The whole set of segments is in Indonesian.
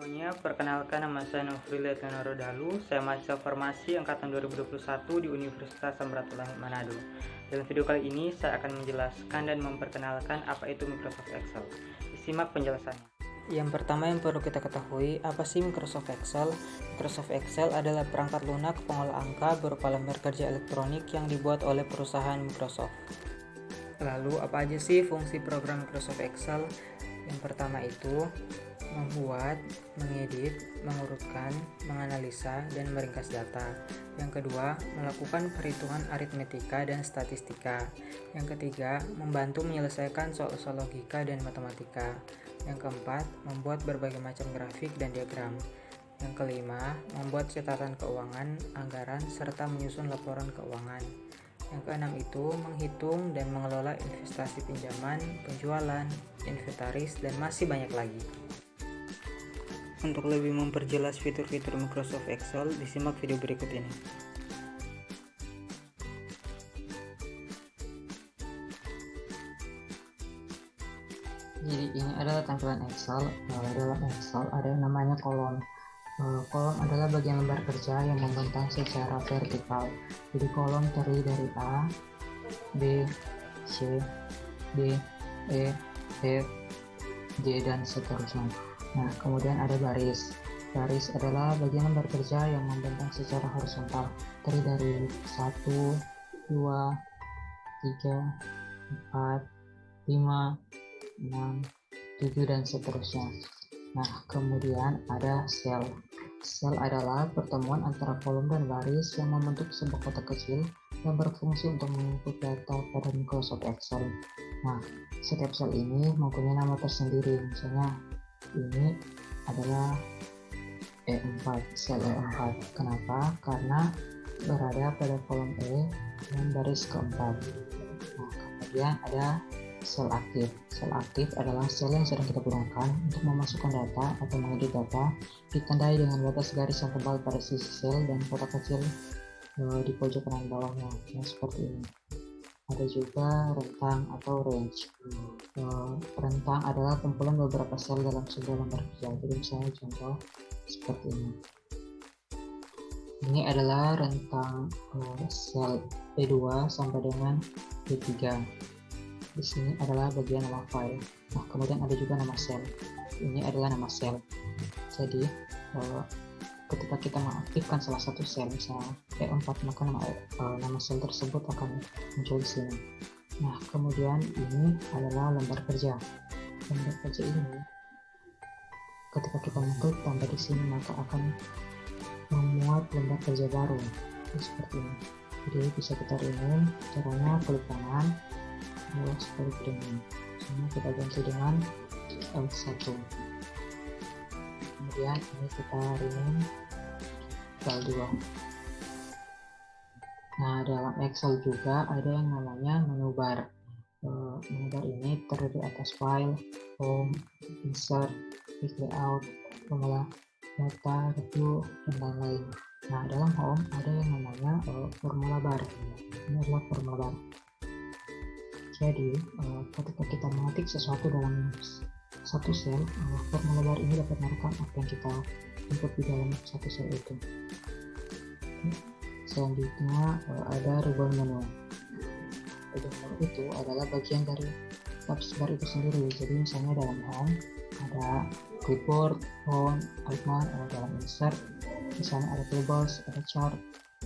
semuanya, perkenalkan nama saya Nofri Leonardo Dalu. Saya mahasiswa farmasi angkatan 2021 di Universitas Samratulangi Manado. Dalam video kali ini saya akan menjelaskan dan memperkenalkan apa itu Microsoft Excel. Disimak penjelasannya. Yang pertama yang perlu kita ketahui, apa sih Microsoft Excel? Microsoft Excel adalah perangkat lunak pengolah angka berupa lembar kerja elektronik yang dibuat oleh perusahaan Microsoft. Lalu apa aja sih fungsi program Microsoft Excel? Yang pertama itu membuat, mengedit, mengurutkan, menganalisa, dan meringkas data. Yang kedua, melakukan perhitungan aritmetika dan statistika. Yang ketiga, membantu menyelesaikan soal-soal logika dan matematika. Yang keempat, membuat berbagai macam grafik dan diagram. Yang kelima, membuat catatan keuangan, anggaran, serta menyusun laporan keuangan. Yang keenam itu menghitung dan mengelola investasi pinjaman, penjualan, inventaris, dan masih banyak lagi. Untuk lebih memperjelas fitur-fitur Microsoft Excel, disimak video berikut ini. Jadi ini adalah tampilan Excel. Dalam Excel ada yang namanya kolom. Kolom adalah bagian lembar kerja yang membentang secara vertikal. Jadi kolom terdiri dari A, B, C, D, E, F, G, dan seterusnya. Nah, kemudian ada baris. Baris adalah bagian lembar kerja yang membentang secara horizontal, terdiri dari 1, 2, 3, 4, 5, 6, 7, dan seterusnya. Nah, kemudian ada sel. Sel adalah pertemuan antara kolom dan baris yang membentuk sebuah kotak kecil yang berfungsi untuk menginput data pada Microsoft Excel. Nah, setiap sel ini mempunyai nama tersendiri. Misalnya, ini adalah E4, sel E4. Kenapa? Karena berada pada kolom E dan baris keempat. Nah, kemudian ada sel aktif. Sel aktif adalah sel yang sedang kita gunakan untuk memasukkan data atau mengedit data, ditandai dengan batas garis yang tebal pada sisi sel dan kotak kecil di pojok kanan bawahnya. Nah, seperti ini. Ada juga rentang atau range. Rentang adalah kumpulan beberapa sel dalam sebuah lembar kerja. Jadi misalnya contoh seperti ini. Ini adalah rentang sel E2 sampai dengan E3. Di sini adalah bagian nama file. Nah, kemudian ada juga nama sel. Ini adalah nama sel. Jadi ketika kita mengaktifkan salah satu sel, misalnya E4, maka nama sel tersebut akan muncul di sini. Nah, kemudian ini adalah lembar kerja. Lembar kerja ini, ketika kita mengklik tambah di sini, maka akan memuat lembar kerja baru. Seperti ini. Jadi bisa kita rename. Caranya klik kanan, lalu sekali rename. Misalnya kita ganti dengan L1. Kemudian ini kita rename file 2. Nah, dalam Excel juga ada yang namanya menu bar. Menu bar ini terdiri atas file, home, insert, quick layout, pengolah data, review, dan lain-lain. Nah, dalam home ada yang namanya formula bar. Ini adalah formula bar. Jadi ketika kita mengetik sesuatu dalam satu sel, formula bar ini dapat merekam apa yang kita input di dalam satu sel itu. Selanjutnya ada ribbon menu. Ribbon menu itu adalah bagian dari tabs bar itu sendiri. Jadi misalnya dalam home ada clipboard, font, icon, dalam insert misalnya ada tables, ada chart,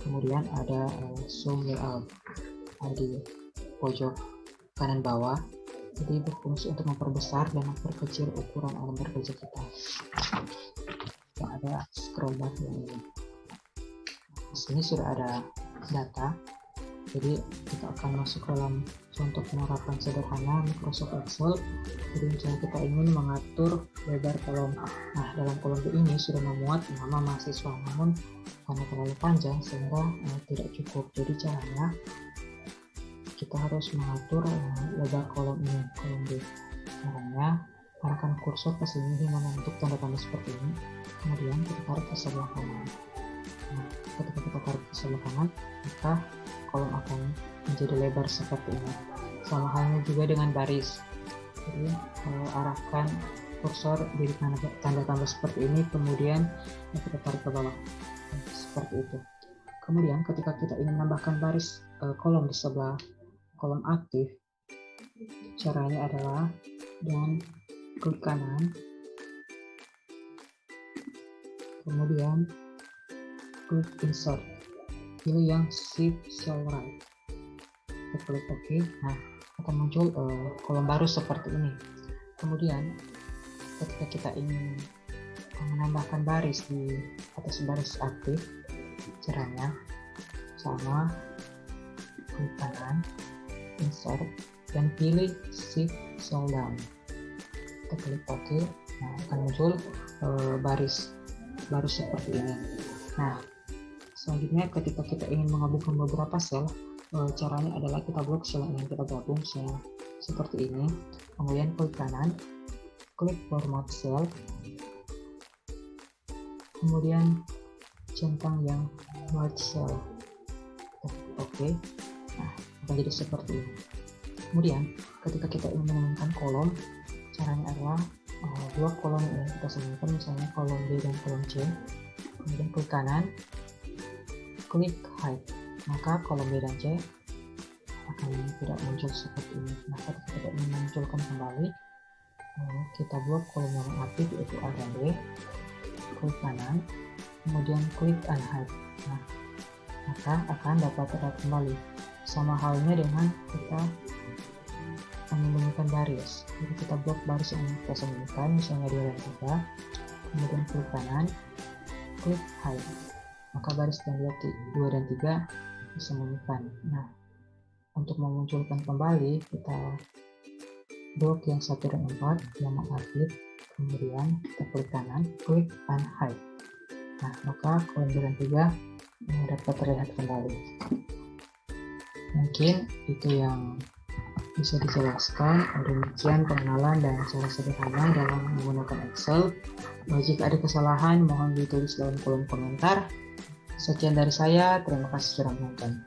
kemudian ada zoom layout di pojok kanan bawah. Jadi berfungsi untuk memperbesar dan memperkecil ukuran lembar kerja kita. Dan ada scroll bar yang ini. Di sini sudah ada data. Jadi kita akan masuk dalam contoh penerapan sederhana Microsoft Excel. Jadi misalnya kita ingin mengatur lebar kolom. Nah, dalam kolom B ini sudah memuat nama mahasiswa, namun karena terlalu panjang sehingga tidak cukup. Jadi caranya kita harus mengatur lebar kolom ini, kolom B. Caranya arahkan kursor ke sini hingga membentuk tanda-tanda seperti ini. Kemudian kita tarik ke sebelah kanan. Nah, ketika kita tarik ke sebelah kanan, maka kolom akan menjadi lebar seperti ini. Sama halnya juga dengan baris. Jadi arahkan kursor jadi tanda tambah seperti ini, kemudian kita tarik ke bawah seperti itu. Kemudian ketika kita ingin menambahkan baris kolom di sebelah kolom aktif, caranya adalah dengan klik kanan, kemudian klik insert, pilih yang shift cell right, kita klik OK. Nah, akan muncul kolom baru seperti ini. Kemudian ketika kita ingin menambahkan baris di atas baris aktif, caranya sama, klik kanan, insert, dan pilih shift cell down, kita klik OK. Nah, akan muncul baris baru seperti ini. Nah, selanjutnya ketika kita ingin menggabungkan beberapa sel, caranya adalah kita blok sel yang ingin kita gabung seperti ini, kemudian klik kanan, klik format cell, kemudian centang yang merge cell, oke. Nah, akan jadi seperti ini. Kemudian ketika kita ingin menemukan kolom, caranya adalah dua kolom yang kita sambungkan, misalnya kolom B dan kolom C, kemudian klik kanan, klik hide, maka kolom B dan C akan tidak muncul seperti ini. Nah, ketika kita ingin memunculkan kembali, kita blok kolom yang aktif yaitu A dan B, klik kanan, kemudian klik unhide. Nah, maka akan dapat terlihat kembali. Sama halnya dengan kita menyembunyikan baris. Jadi kita blok baris yang kita sembunyikan, misalnya 2 dan 3, kemudian klik kanan, klik hide, maka baris yang 2 dan 3 disembunyikan. Nah, untuk memunculkan kembali, kita blok yang 1 dan 4 yang aktif, kemudian kita klik kanan, klik unhide. Nah, maka kolom 2 dan 3 dapat terlihat kembali. Mungkin itu yang bisa dijelaskan. Demikian pengenalan dan cara sederhana dalam menggunakan Excel. Jika ada kesalahan, mohon ditulis dalam kolom komentar. Sekian dari saya, terima kasih sudah menonton.